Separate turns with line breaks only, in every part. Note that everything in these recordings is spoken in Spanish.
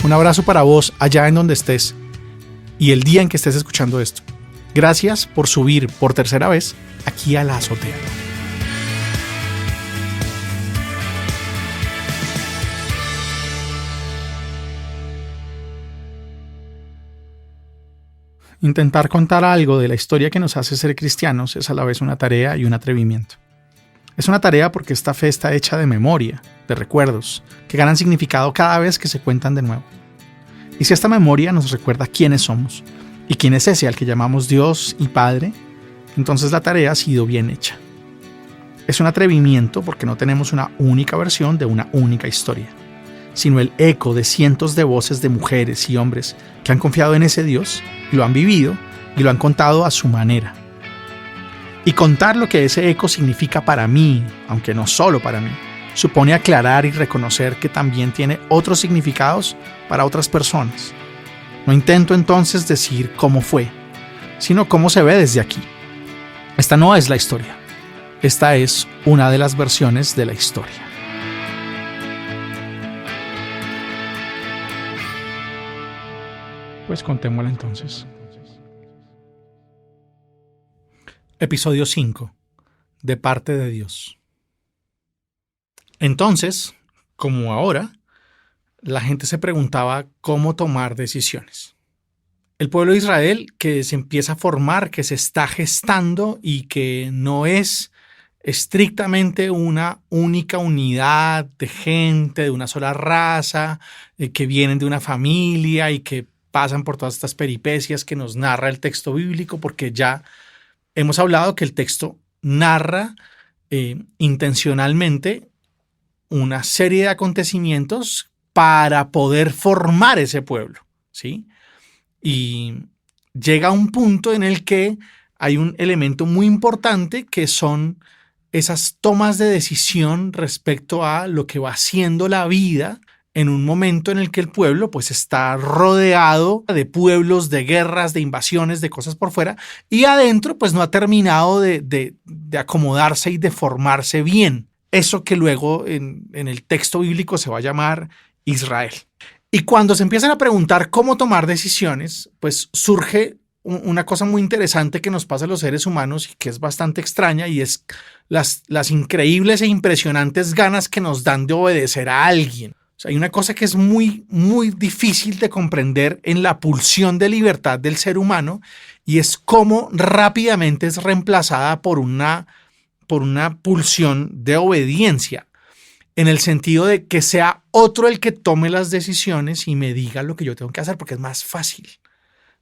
Un abrazo para vos allá en donde estés y el día en que estés escuchando esto. Gracias por subir por tercera vez aquí a la azotea. Intentar contar algo de la historia que nos hace ser cristianos es a la vez una tarea y un atrevimiento. Es una tarea porque esta fe está hecha de memoria, de recuerdos, que ganan significado cada vez que se cuentan de nuevo. Y si esta memoria nos recuerda quiénes somos y quién es ese al que llamamos Dios y Padre, entonces la tarea ha sido bien hecha. Es un atrevimiento porque no tenemos una única versión de una única historia, sino el eco de cientos de voces de mujeres y hombres que han confiado en ese Dios y lo han vivido y lo han contado a su manera. Y contar lo que ese eco significa para mí, aunque no solo para mí, supone aclarar y reconocer que también tiene otros significados para otras personas. No intento entonces decir cómo fue, sino cómo se ve desde aquí. Esta no es la historia. Esta es una de las versiones de la historia. Pues contémosla entonces. Episodio 5. De parte de Dios. Entonces, como ahora, la gente se preguntaba cómo tomar decisiones. El pueblo de Israel que se empieza a formar, que se está gestando y que no es estrictamente una única unidad de gente, de una sola raza, que vienen de una familia y que pasan por todas estas peripecias que nos narra el texto bíblico, porque ya hemos hablado que el texto narra intencionalmente una serie de acontecimientos para poder formar ese pueblo, ¿sí? Y llega a un punto en el que hay un elemento muy importante que son esas tomas de decisión respecto a lo que va siendo la vida en un momento en el que el pueblo pues está rodeado de pueblos, de guerras, de invasiones, de cosas por fuera, y adentro pues no ha terminado de acomodarse y de formarse bien. Eso que luego en el texto bíblico se va a llamar Israel. Y cuando se empiezan a preguntar cómo tomar decisiones, pues surge una cosa muy interesante que nos pasa a los seres humanos y que es bastante extraña, y es las increíbles e impresionantes ganas que nos dan de obedecer a alguien. O sea, hay una cosa que es muy, muy difícil de comprender en la pulsión de libertad del ser humano, y es cómo rápidamente es reemplazada por una pulsión de obediencia, en el sentido de que sea otro el que tome las decisiones y me diga lo que yo tengo que hacer, porque es más fácil,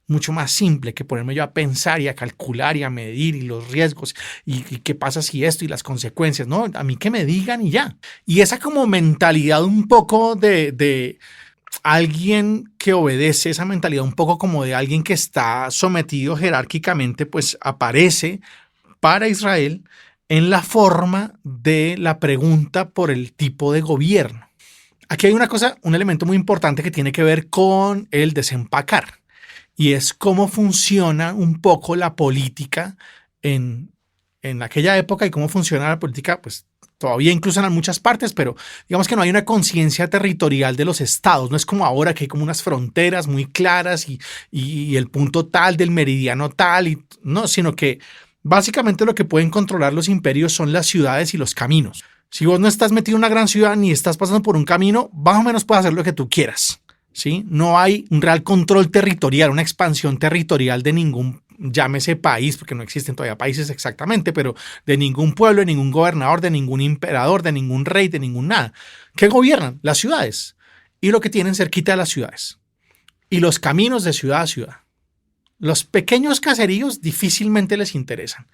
mucho más simple que ponerme yo a pensar y a calcular y a medir y los riesgos y qué pasa si esto y las consecuencias. No, a mí que me digan y ya. Y esa como mentalidad un poco de alguien que obedece, esa mentalidad un poco como de alguien que está sometido jerárquicamente, pues aparece para Israel en la forma de la pregunta por el tipo de gobierno. Aquí hay una cosa, un elemento muy importante que tiene que ver con el desempacar, y es cómo funciona un poco la política en aquella época y cómo funciona la política, pues todavía incluso en muchas partes, pero digamos que no hay una conciencia territorial de los estados. No es como ahora que hay como unas fronteras muy claras y el punto tal del meridiano tal, no, sino que básicamente lo que pueden controlar los imperios son las ciudades y los caminos. Si vos no estás metido en una gran ciudad ni estás pasando por un camino, más o menos puedes hacer lo que tú quieras, ¿sí? No hay un real control territorial, una expansión territorial de ningún, llámese país, porque no existen todavía países exactamente, pero de ningún pueblo, de ningún gobernador, de ningún emperador, de ningún rey, de ningún nada. ¿Qué gobiernan? Las ciudades y lo que tienen cerquita de las ciudades y los caminos de ciudad a ciudad. Los pequeños caseríos difícilmente les interesan,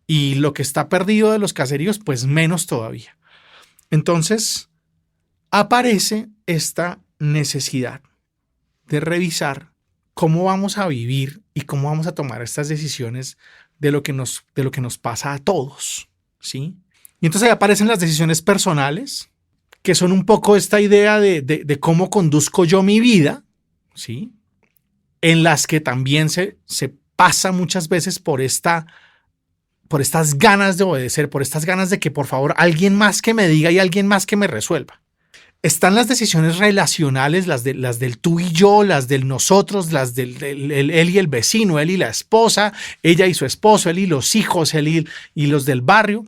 y lo que está perdido de los caseríos pues menos todavía. Entonces aparece esta necesidad de revisar cómo vamos a vivir y cómo vamos a tomar estas decisiones de lo que nos pasa a todos, ¿sí? Y entonces ahí aparecen las decisiones personales, que son un poco esta idea de cómo conduzco yo mi vida, ¿sí? En las que también se pasa muchas veces por estas ganas de obedecer, por estas ganas de que por favor alguien más que me diga y alguien más que me resuelva. están las decisiones relacionales, las del tú y yo, las del nosotros, las del él y el vecino, él y la esposa, ella y su esposo, él y los hijos, él y los del barrio.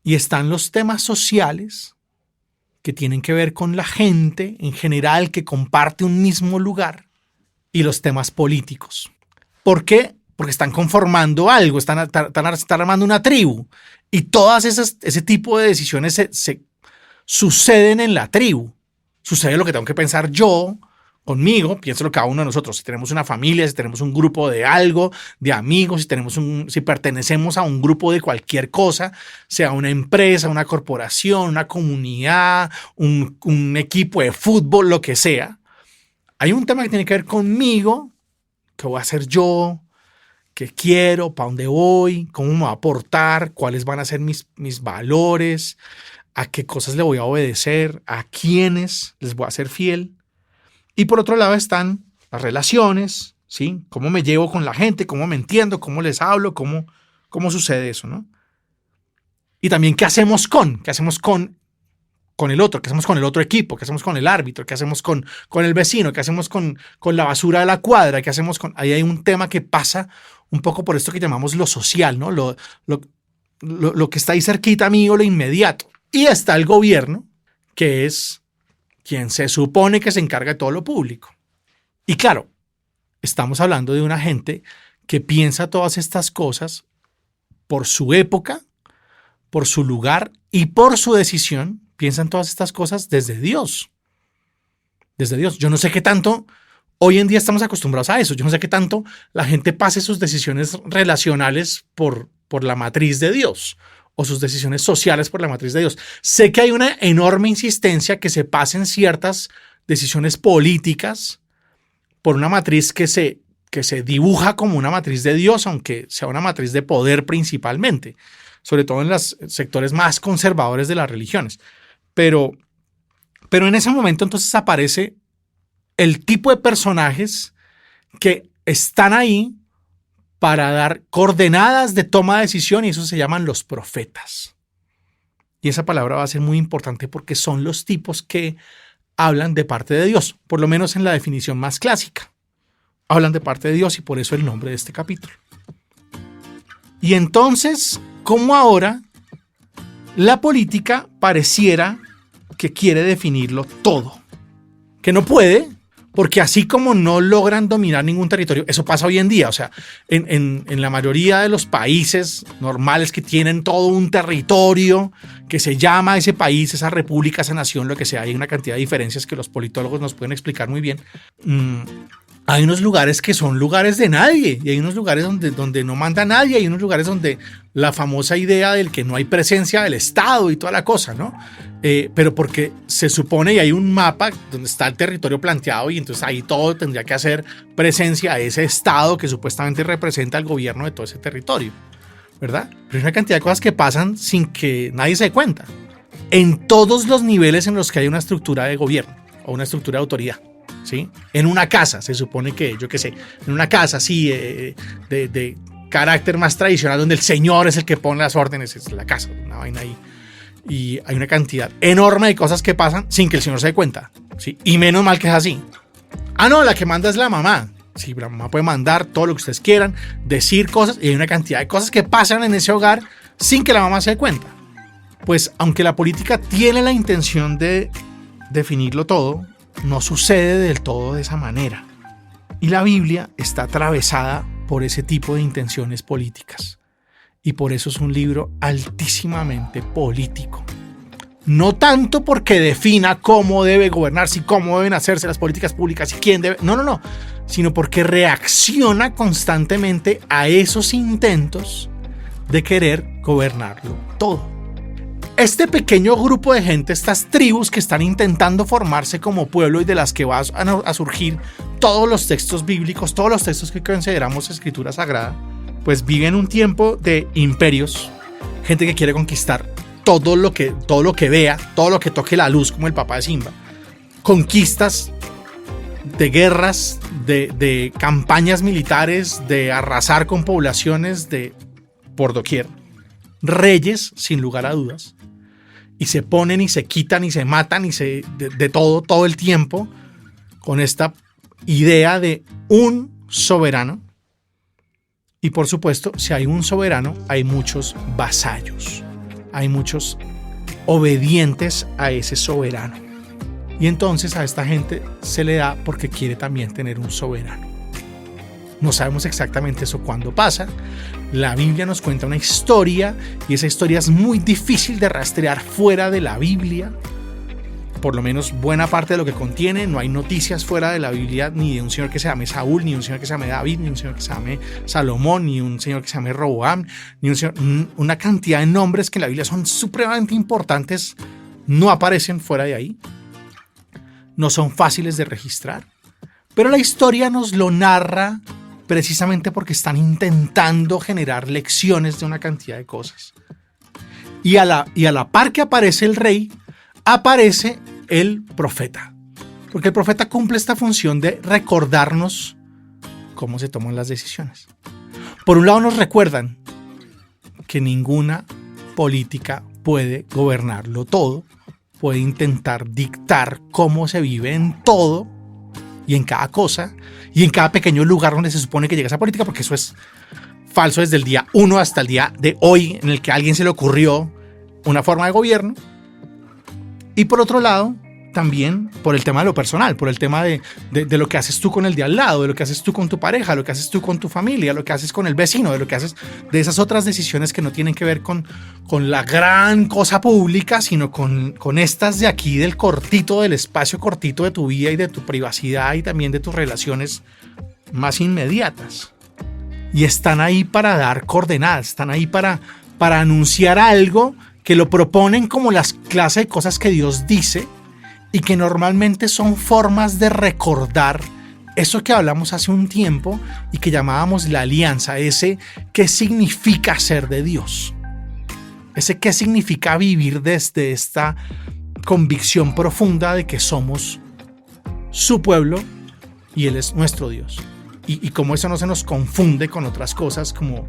Y están los temas sociales que tienen que ver con la gente en general que comparte un mismo lugar, y los temas políticos. ¿Por qué? Porque están conformando algo, están armando una tribu, y todas ese tipo de decisiones se suceden en la tribu. Sucede lo que tengo que pensar yo, conmigo, pienso lo que cada uno de nosotros. Si tenemos una familia, si tenemos un grupo de algo, de amigos, si pertenecemos a un grupo de cualquier cosa, sea una empresa, una corporación, una comunidad, un equipo de fútbol, lo que sea, hay un tema que tiene que ver conmigo, qué voy a hacer yo, qué quiero, para dónde voy, cómo me voy a aportar, cuáles van a ser mis valores, a qué cosas le voy a obedecer, a quiénes les voy a ser fiel. Y por otro lado están las relaciones, ¿sí? Cómo me llevo con la gente, cómo me entiendo, cómo les hablo, cómo sucede eso, ¿no? Y también qué hacemos con el otro, qué hacemos con el otro equipo, qué hacemos con el árbitro, qué hacemos con el vecino, qué hacemos con la basura de la cuadra, qué hacemos con... Ahí hay un tema que pasa un poco por esto que llamamos lo social, ¿no? Lo que está ahí cerquita mío, lo inmediato. Y está el gobierno, que es quien se supone que se encarga de todo lo público. Y claro, estamos hablando de una gente que piensa todas estas cosas por su época, por su lugar y por su decisión. Piensan todas estas cosas desde Dios. Desde Dios. Yo no sé qué tanto hoy en día estamos acostumbrados a eso. Yo no sé qué tanto la gente pase sus decisiones relacionales por la matriz de Dios, o sus decisiones sociales por la matriz de Dios. Sé que hay una enorme insistencia que se pasen ciertas decisiones políticas por una matriz que se dibuja como una matriz de Dios, aunque sea una matriz de poder principalmente, sobre todo en los sectores más conservadores de las religiones. Pero en ese momento entonces aparece el tipo de personajes que están ahí para dar coordenadas de toma de decisión, y eso se llaman los profetas. Y esa palabra va a ser muy importante porque son los tipos que hablan de parte de Dios, por lo menos en la definición más clásica. Hablan de parte de Dios, y por eso el nombre de este capítulo. Y entonces, ¿cómo ahora la política pareciera que quiere definirlo todo? Que no puede, porque así como no logran dominar ningún territorio, eso pasa hoy en día. O sea, en la mayoría de los países normales que tienen todo un territorio que se llama ese país, esa república, esa nación, lo que sea, hay una cantidad de diferencias que los politólogos nos pueden explicar muy bien. Hay unos lugares que son lugares de nadie, y hay unos lugares donde no manda nadie, hay unos lugares donde la famosa idea del que no hay presencia del Estado y toda la cosa, ¿no? Pero porque se supone, y hay un mapa donde está el territorio planteado, y entonces ahí todo tendría que hacer presencia a ese Estado que supuestamente representa al gobierno de todo ese territorio, ¿verdad? Pero hay una cantidad de cosas que pasan sin que nadie se dé cuenta, en todos los niveles en los que hay una estructura de gobierno o una estructura de autoridad. ¿Sí? En una casa, se supone que, yo qué sé, en una casa así de carácter más tradicional, donde el señor es el que pone las órdenes, es la casa, una vaina ahí. Y hay una cantidad enorme de cosas que pasan sin que el señor se dé cuenta, ¿sí? Y menos mal que es así. Ah, no, la que manda es la mamá. Sí, la mamá puede mandar todo lo que ustedes quieran, decir cosas, y hay una cantidad de cosas que pasan en ese hogar sin que la mamá se dé cuenta. Pues, aunque la política tiene la intención de definirlo todo, no sucede del todo de esa manera. Y la Biblia está atravesada por ese tipo de intenciones políticas. Y por eso es un libro altísimamente político. No tanto porque defina cómo debe gobernarse y cómo deben hacerse las políticas públicas y quién debe... No. Sino porque reacciona constantemente a esos intentos de querer gobernarlo todo. Este pequeño grupo de gente, estas tribus que están intentando formarse como pueblo y de las que van a surgir todos los textos bíblicos, todos los textos que consideramos escritura sagrada, pues viven un tiempo de imperios, gente que quiere conquistar todo lo que vea, todo lo que toque la luz, como el papá de Simba, conquistas de guerras, de campañas militares, de arrasar con poblaciones de por doquier, reyes sin lugar a dudas. y se ponen y se quitan y se matan y de todo el tiempo con esta idea de un soberano. Y por supuesto, si hay un soberano, hay muchos vasallos, hay muchos obedientes a ese soberano. Y entonces a esta gente se le da porque quiere también tener un soberano. No sabemos exactamente eso cuándo pasa. La Biblia nos cuenta una historia y esa historia es muy difícil de rastrear fuera de la Biblia. Por lo menos buena parte de lo que contiene, no hay noticias fuera de la Biblia ni de un señor que se llame Saúl, ni de un señor que se llame David, ni de un señor que se llame Salomón, ni de un señor que se llame Roboam, ni un señor, una cantidad de nombres que en la Biblia son supremamente importantes, no aparecen fuera de ahí. No son fáciles de registrar, pero la historia nos lo narra precisamente porque están intentando generar lecciones de una cantidad de cosas. Y a la par que aparece el rey, aparece el profeta. Porque el profeta cumple esta función de recordarnos cómo se toman las decisiones. Por un lado nos recuerdan que ninguna política puede gobernarlo todo, puede intentar dictar cómo se vive en todo y en cada cosa y en cada pequeño lugar donde se supone que llega esa política, porque eso es falso desde el día 1 hasta el día de hoy en el que a alguien se le ocurrió una forma de gobierno. Y por otro lado, también por el tema de lo personal, por el tema de lo que haces tú con el de al lado, de lo que haces tú con tu pareja, lo que haces tú con tu familia, lo que haces con el vecino, de lo que haces, de esas otras decisiones que no tienen que ver con la gran cosa pública, sino con estas de aquí, del espacio cortito de tu vida y de tu privacidad y también de tus relaciones más inmediatas. Y están ahí para dar coordenadas, están ahí para anunciar algo que lo proponen como las clases de cosas que Dios dice y que normalmente son formas de recordar eso que hablamos hace un tiempo y que llamábamos la alianza, ese qué significa ser de Dios, ese qué significa vivir desde esta convicción profunda de que somos su pueblo y Él es nuestro Dios. Y como eso no se nos confunde con otras cosas como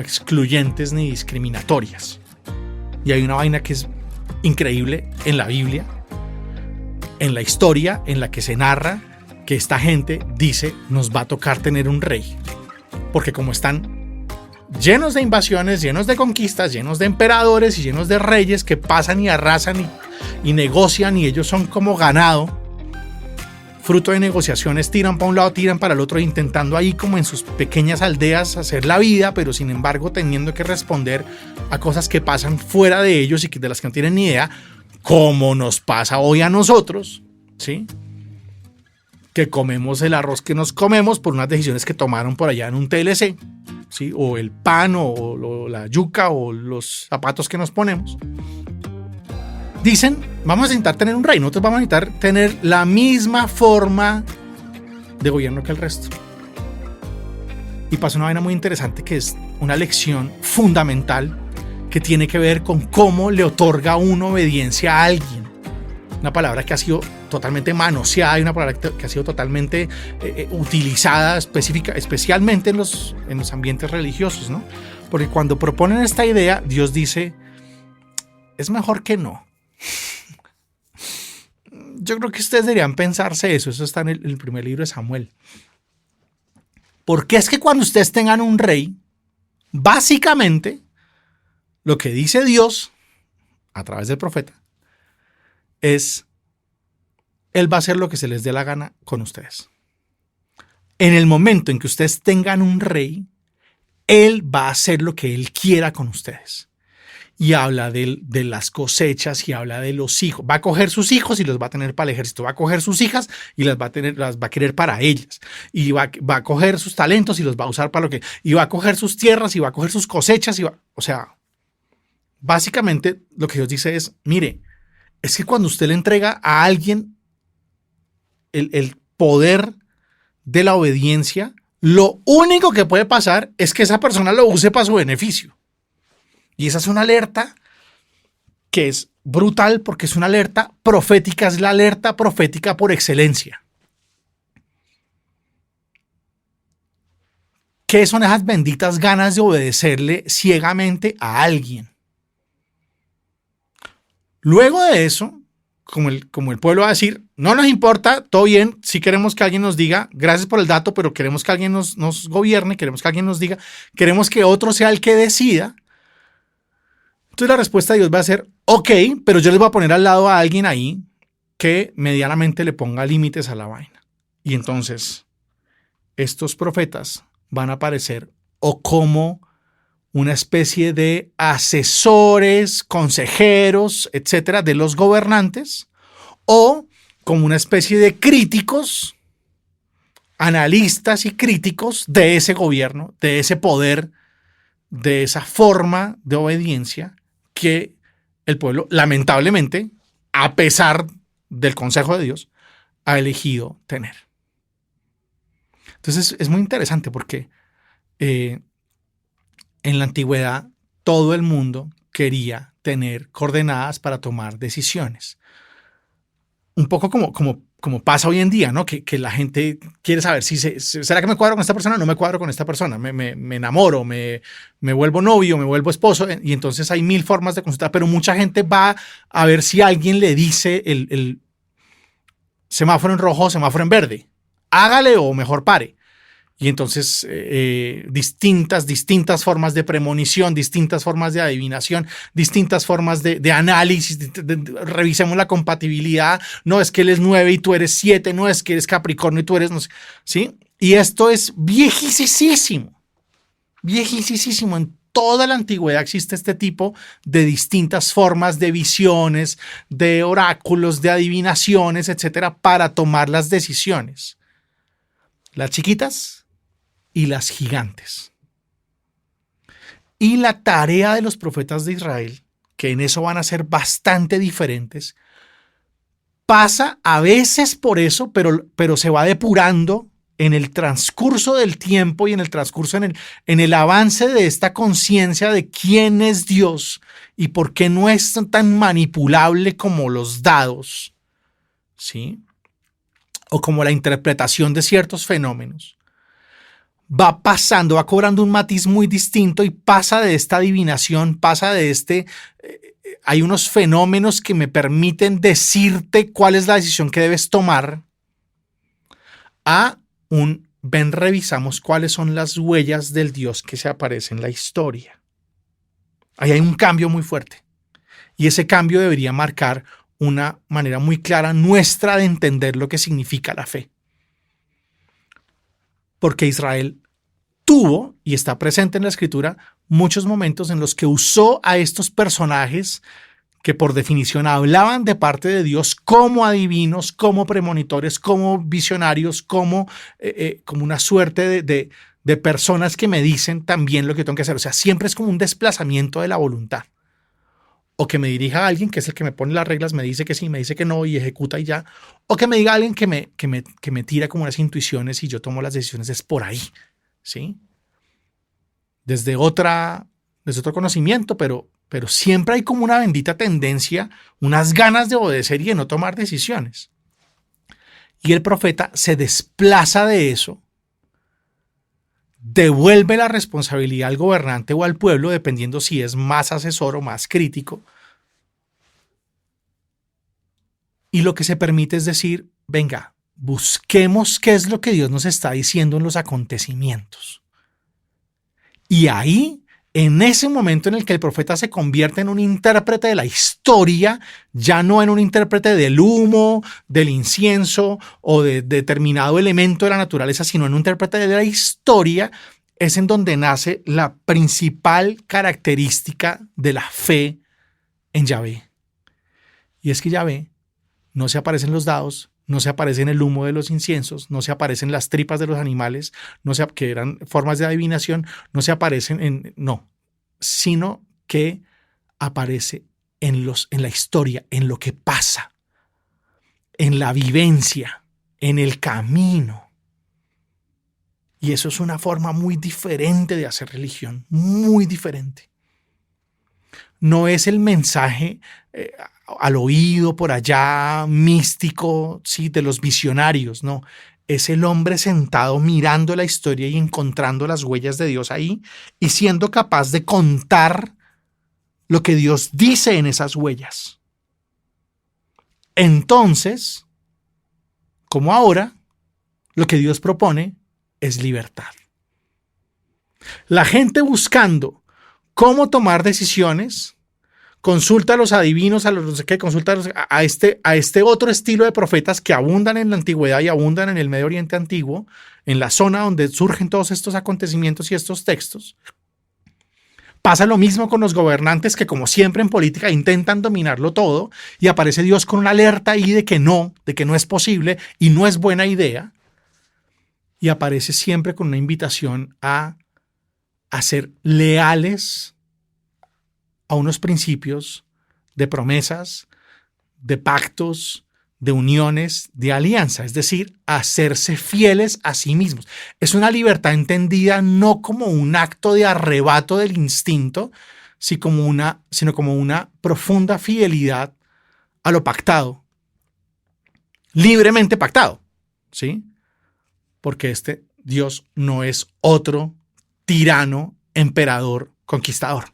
excluyentes ni discriminatorias. Y hay una vaina que es increíble en la Biblia, en la historia en la que se narra que esta gente dice nos va a tocar tener un rey. Porque como están llenos de invasiones, llenos de conquistas, llenos de emperadores y llenos de reyes que pasan y arrasan y negocian y ellos son como ganado, fruto de negociaciones, tiran para un lado, tiran para el otro, intentando ahí como en sus pequeñas aldeas hacer la vida, pero sin embargo teniendo que responder a cosas que pasan fuera de ellos y de las que no tienen ni idea, como nos pasa hoy a nosotros, ¿sí? Que comemos el arroz que nos comemos por unas decisiones que tomaron por allá en un TLC, ¿sí? O el pan, o la yuca, o los zapatos que nos ponemos. Dicen, vamos a intentar tener un rey, nosotros vamos a intentar tener la misma forma de gobierno que el resto. Y pasa una vaina muy interesante que es una lección fundamental que tiene que ver con cómo le otorga uno obediencia a alguien. Una palabra que ha sido totalmente manoseada y una palabra que ha sido totalmente utilizada especialmente en los ambientes religiosos, ¿no? Porque cuando proponen esta idea, Dios dice, es mejor que no. Yo creo que ustedes deberían pensarse eso está en el primer libro de Samuel. Porque es que cuando ustedes tengan un rey, básicamente lo que dice Dios a través del profeta es, Él va a hacer lo que se les dé la gana con ustedes. En el momento en que ustedes tengan un rey, Él va a hacer lo que Él quiera con ustedes. Y habla de las cosechas y habla de los hijos. Va a coger sus hijos y los va a tener para el ejército. Va a coger sus hijas y las va a querer para ellas. Y va a coger sus talentos y los va a usar para lo que... Y va a coger sus tierras y va a coger sus cosechas. O sea, básicamente lo que Dios dice es, mire, es que cuando usted le entrega a alguien el poder de la obediencia, lo único que puede pasar es que esa persona lo use para su beneficio. Y esa es una alerta que es brutal porque es una alerta profética, es la alerta profética por excelencia. ¿Qué son esas benditas ganas de obedecerle ciegamente a alguien? Luego de eso, como el pueblo va a decir, no nos importa, todo bien, sí queremos que alguien nos diga, gracias por el dato, pero queremos que alguien nos gobierne, queremos que alguien nos diga, queremos que otro sea el que decida. Entonces la respuesta de Dios va a ser, ok, pero yo les voy a poner al lado a alguien ahí que medianamente le ponga límites a la vaina. Y entonces estos profetas van a aparecer o como una especie de asesores, consejeros, etcétera, de los gobernantes, o como una especie de críticos, analistas y críticos de ese gobierno, de ese poder, de esa forma de obediencia que el pueblo, lamentablemente, a pesar del consejo de Dios, ha elegido tener. Entonces es muy interesante porque en la antigüedad todo el mundo quería tener coordenadas para tomar decisiones. Un poco como pasa hoy en día, ¿no? Que la gente quiere saber si ¿será que me cuadro con esta persona? No me cuadro con esta persona. Me enamoro, me vuelvo novio, me vuelvo esposo. Y entonces hay 1000 formas de consultar, pero mucha gente va a ver si alguien le dice el semáforo en rojo o semáforo en verde. Hágale o mejor pare. Y entonces distintas formas de premonición, distintas formas de adivinación, distintas formas de análisis, revisemos la compatibilidad, no es que él es 9 y tú eres 7, no es que eres Capricornio y tú eres, no sé, ¿sí? Y esto es viejísimo. En toda la antigüedad existe este tipo de distintas formas de visiones, de oráculos, de adivinaciones, etcétera, para tomar las decisiones. Las chiquitas y las gigantes. Y la tarea de los profetas de Israel, que en eso van a ser bastante diferentes, pasa a veces por eso, pero se va depurando en el transcurso del tiempo y en el transcurso, en el avance de esta conciencia de quién es Dios y por qué no es tan manipulable como los dados, ¿sí? O como la interpretación de ciertos fenómenos. Va pasando, va cobrando un matiz muy distinto y pasa de esta adivinación, pasa de hay unos fenómenos que me permiten decirte cuál es la decisión que debes tomar, a ven, revisamos cuáles son las huellas del Dios que se aparece en la historia. Ahí hay un cambio muy fuerte y ese cambio debería marcar una manera muy clara nuestra de entender lo que significa la fe. Porque Israel tuvo, y está presente en la escritura, muchos momentos en los que usó a estos personajes que por definición hablaban de parte de Dios como adivinos, como premonitores, como visionarios, como una suerte de personas que me dicen también lo que tengo que hacer. O sea, siempre es como un desplazamiento de la voluntad. O que me dirija a alguien que es el que me pone las reglas, me dice que sí, me dice que no y ejecuta y ya. O que me diga a alguien que me tira como unas intuiciones y yo tomo las decisiones es por ahí, ¿sí? Desde otro conocimiento, pero siempre hay como una bendita tendencia, unas ganas de obedecer y de no tomar decisiones. Y el profeta se desplaza de eso, devuelve la responsabilidad al gobernante o al pueblo, dependiendo si es más asesor o más crítico. Y lo que se permite es decir, venga, busquemos qué es lo que Dios nos está diciendo en los acontecimientos. Y ahí, en ese momento en el que el profeta se convierte en un intérprete de la historia, ya no en un intérprete del humo, del incienso o de determinado elemento de la naturaleza, sino en un intérprete de la historia, es en donde nace la principal característica de la fe en Yahvé. Y es que Yahvé no se aparece en los dados, no se aparece en el humo de los inciensos, no se aparecen las tripas de los animales, que eran formas de adivinación, no se aparecen sino que aparece en la historia, en lo que pasa, en la vivencia, en el camino. Y eso es una forma muy diferente de hacer religión, muy diferente. No es el mensaje al oído por allá místico, sí, de los visionarios, no. Es el hombre sentado mirando la historia y encontrando las huellas de Dios ahí y siendo capaz de contar lo que Dios dice en esas huellas. entonces, como ahora, lo que Dios propone es libertad. La gente buscando cómo tomar decisiones, consulta a los adivinos, a los no sé qué, consulta a este otro estilo de profetas que abundan en la antigüedad y abundan en el Medio Oriente antiguo, en la zona donde surgen todos estos acontecimientos y estos textos. Pasa lo mismo con los gobernantes que, como siempre en política, intentan dominarlo todo y aparece Dios con una alerta ahí de que no es posible y no es buena idea. Y aparece siempre con una invitación a ser leales a unos principios de promesas, de pactos, de uniones, de alianza, es decir, a hacerse fieles a sí mismos. Es una libertad entendida no como un acto de arrebato del instinto, sino como una profunda fidelidad a lo pactado, libremente pactado, ¿sí? Porque este Dios no es otro tirano, emperador, conquistador,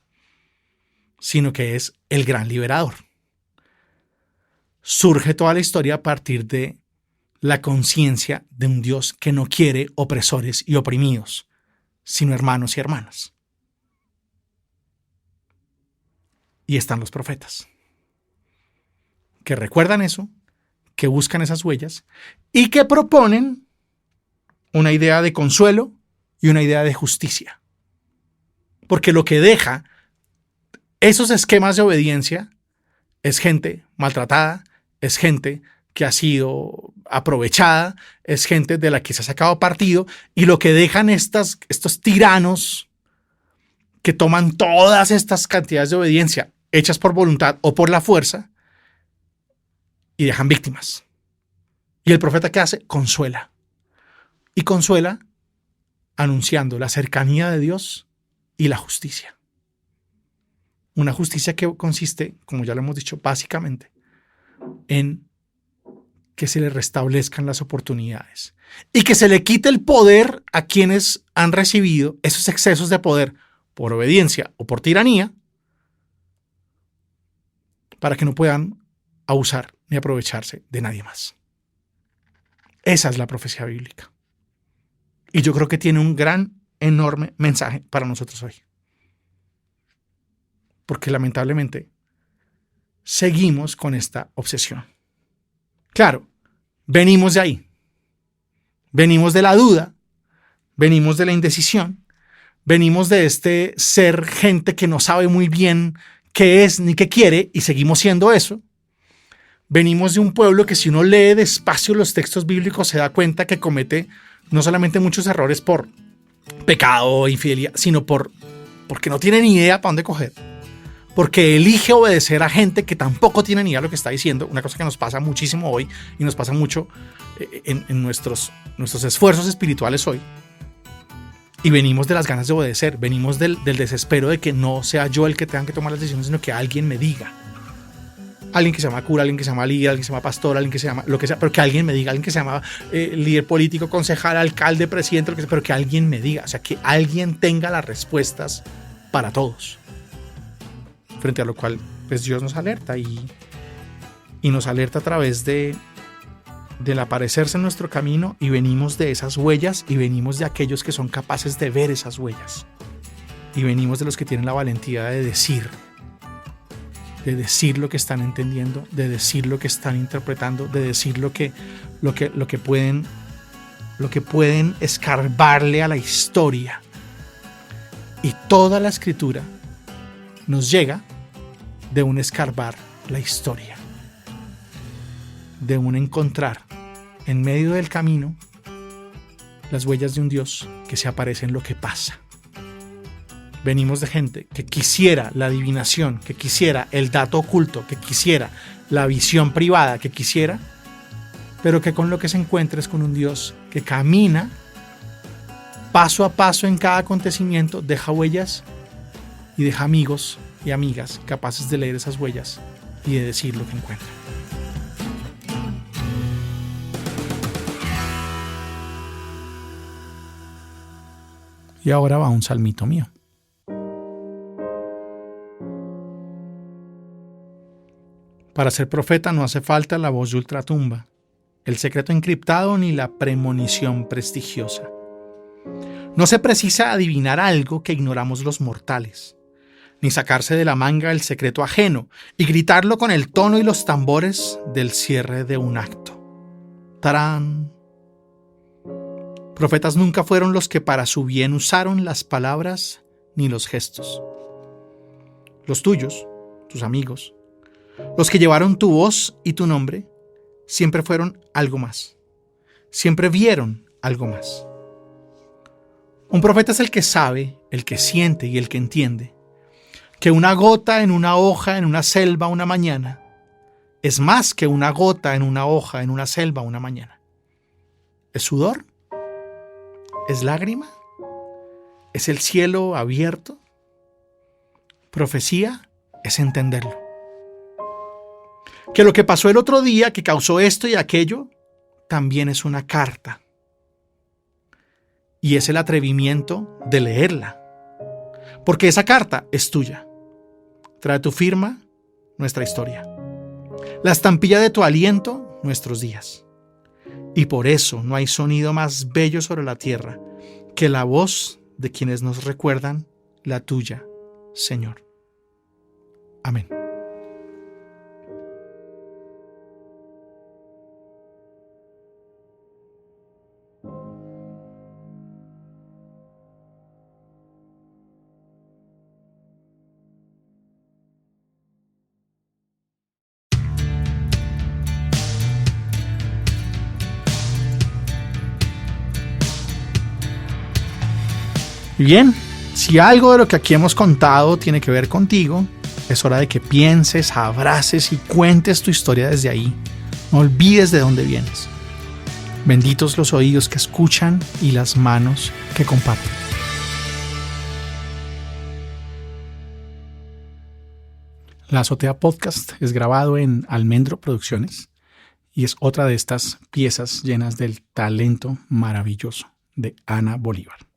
sino que es el gran liberador. Surge toda la historia a partir de la conciencia de un Dios que no quiere opresores y oprimidos, sino hermanos y hermanas. Y están los profetas, que recuerdan eso, que buscan esas huellas y que proponen una idea de consuelo y una idea de justicia. Porque lo que deja esos esquemas de obediencia es gente maltratada, es gente que ha sido aprovechada, es gente de la que se ha sacado partido, y lo que dejan estos tiranos que toman todas estas cantidades de obediencia hechas por voluntad o por la fuerza y dejan víctimas. Y el profeta, ¿qué hace? Consuela. Y consuela anunciando la cercanía de Dios y la justicia. Una justicia que consiste, como ya lo hemos dicho, básicamente en que se le restablezcan las oportunidades y que se le quite el poder a quienes han recibido esos excesos de poder por obediencia o por tiranía, para que no puedan abusar ni aprovecharse de nadie más. Esa es la profecía bíblica. Y yo creo que tiene un gran, enorme mensaje para nosotros hoy. Porque lamentablemente seguimos con esta obsesión. Claro, venimos de ahí. Venimos de la duda, venimos de la indecisión, venimos de este ser gente que no sabe muy bien qué es ni qué quiere y seguimos siendo eso. Venimos de un pueblo que, si uno lee despacio los textos bíblicos, se da cuenta que comete no solamente muchos errores por pecado o infidelidad, sino porque no tiene ni idea para dónde coger. Porque elige obedecer a gente que tampoco tiene ni idea de lo que está diciendo, una cosa que nos pasa muchísimo hoy y nos pasa mucho en nuestros esfuerzos espirituales hoy. Y venimos de las ganas de obedecer, venimos del desespero de que no sea yo el que tenga que tomar las decisiones, sino que alguien me diga. Alguien que se llama cura, alguien que se llama líder, alguien que se llama pastor, alguien que se llama lo que sea, pero que alguien me diga, alguien que se llama líder político, concejal, alcalde, presidente, lo que sea, pero que alguien me diga, o sea, que alguien tenga las respuestas para todos. Frente a lo cual, pues Dios nos alerta y nos alerta a través del aparecerse en nuestro camino, y venimos de esas huellas y venimos de aquellos que son capaces de ver esas huellas y venimos de los que tienen la valentía de decir lo que están entendiendo, de decir lo que están interpretando, de decir lo que pueden escarbarle a la historia. Y toda la escritura nos llega de un escarbar la historia, de un encontrar en medio del camino las huellas de un Dios que se aparece en lo que pasa. Venimos de gente que quisiera la adivinación, que quisiera el dato oculto, que quisiera la visión privada, que quisiera, pero que con lo que se encuentra es con un Dios que camina paso a paso en cada acontecimiento, deja huellas y deja amigos y amigas capaces de leer esas huellas y de decir lo que encuentra. Y ahora va un salmito mío. Para ser profeta no hace falta la voz de ultratumba, el secreto encriptado ni la premonición prestigiosa. No se precisa adivinar algo que ignoramos los mortales, ni sacarse de la manga el secreto ajeno y gritarlo con el tono y los tambores del cierre de un acto. ¡Tarán! Profetas nunca fueron los que para su bien usaron las palabras ni los gestos. Los tuyos, tus amigos, los que llevaron tu voz y tu nombre, siempre fueron algo más. Siempre vieron algo más. Un profeta es el que sabe, el que siente y el que entiende que una gota en una hoja en una selva una mañana es más que una gota en una hoja en una selva una mañana. ¿Es sudor? ¿Es lágrima? ¿Es el cielo abierto? Profecía es entenderlo. Que lo que pasó el otro día, que causó esto y aquello, también es una carta. Y es el atrevimiento de leerla. Porque esa carta es tuya. Trae tu firma, nuestra historia. La estampilla de tu aliento, nuestros días. Y por eso no hay sonido más bello sobre la tierra que la voz de quienes nos recuerdan la tuya, Señor. Amén. Bien, si algo de lo que aquí hemos contado tiene que ver contigo, es hora de que pienses, abraces y cuentes tu historia desde ahí. No olvides de dónde vienes. Benditos los oídos que escuchan y las manos que comparten. La Azotea Podcast es grabado en Almendro Producciones y es otra de estas piezas llenas del talento maravilloso de Ana Bolívar.